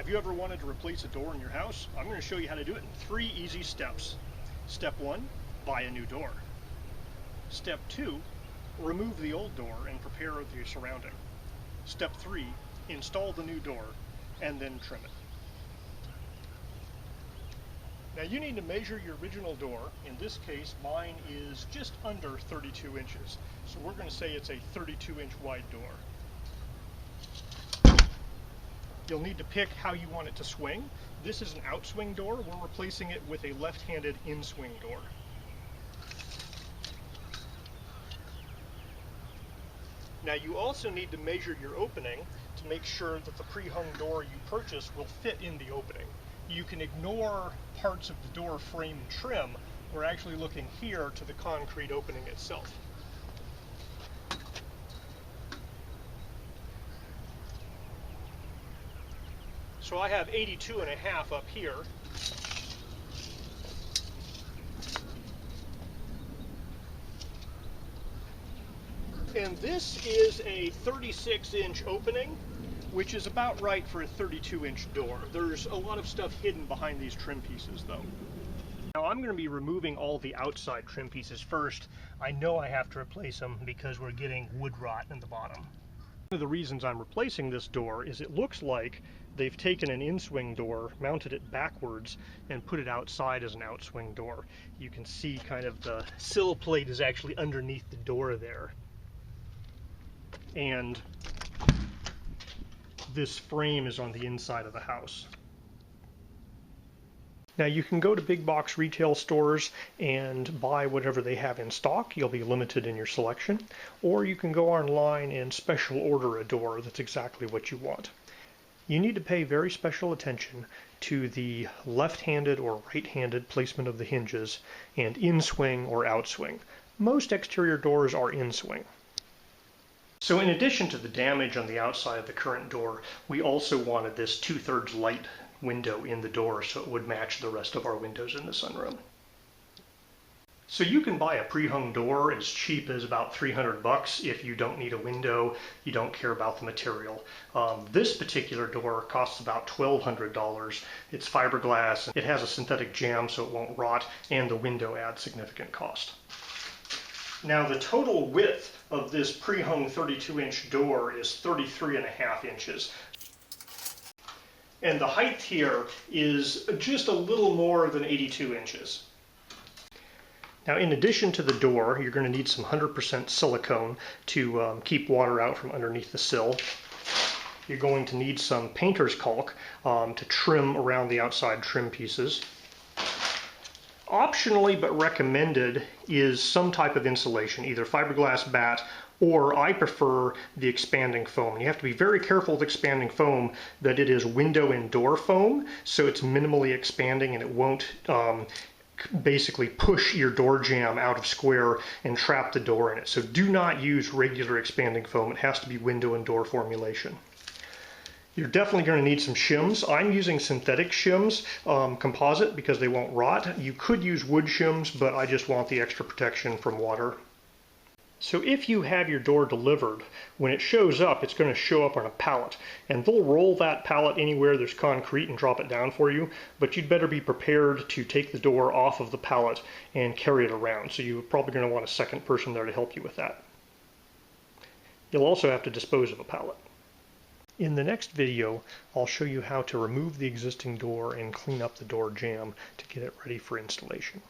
Have you ever wanted to replace a door in your house? I'm going to show you how to do it in 3 easy steps. Step 1, buy a new door. Step 2, remove the old door and prepare the surrounding. Step 3, install the new door and then trim it. Now you need to measure your original door. In this case, mine is just under 32 inches. So we're going to say it's a 32-inch wide door. You'll need to pick how you want it to swing. This is an outswing door. We're replacing it with a left-handed in-swing door. Now you also need to measure your opening to make sure that the pre-hung door you purchase will fit in the opening. You can ignore parts of the door frame and trim. We're actually looking here to the concrete opening itself. So I have 82.5 up here. And this is a 36-inch opening, which is about right for a 32-inch door. There's a lot of stuff hidden behind these trim pieces though. Now I'm going to be removing all the outside trim pieces first. I know I have to replace them because we're getting wood rot in the bottom. One of the reasons I'm replacing this door is it looks like they've taken an in-swing door, mounted it backwards, and put it outside as an outswing door. You can see kind of the sill plate is actually underneath the door there. And this frame is on the inside of the house. Now you can go to big box retail stores and buy whatever they have in stock. You'll be limited in your selection. Or you can go online and special order a door that's exactly what you want. You need to pay very special attention to the left-handed or right-handed placement of the hinges and in-swing or out-swing. Most exterior doors are in-swing. So in addition to the damage on the outside of the current door, we also wanted this 2/3 light window in the door so it would match the rest of our windows in the sunroom. So you can buy a pre-hung door as cheap as about $300 if you don't need a window, you don't care about the material. This particular door costs about $1,200. It's fiberglass, it has a synthetic jamb so it won't rot, and the window adds significant cost. Now the total width of this pre-hung 32-inch door is 33.5 inches. And the height here is just a little more than 82 inches. Now in addition to the door, you're going to need some 100% silicone to keep water out from underneath the sill. You're going to need some painter's caulk to trim around the outside trim pieces. Optionally but recommended is some type of insulation, either fiberglass batt or I prefer the expanding foam. And you have to be very careful with expanding foam that it is window and door foam, so it's minimally expanding and it won't basically push your door jamb out of square and trap the door in it. So do not use regular expanding foam. It has to be window and door formulation. You're definitely going to need some shims. I'm using synthetic shims, composite, because they won't rot. You could use wood shims, but I just want the extra protection from water. So if you have your door delivered, when it shows up, it's going to show up on a pallet. And they'll roll that pallet anywhere there's concrete and drop it down for you, but you'd better be prepared to take the door off of the pallet and carry it around. So you're probably going to want a second person there to help you with that. You'll also have to dispose of a pallet. In the next video, I'll show you how to remove the existing door and clean up the door jamb to get it ready for installation.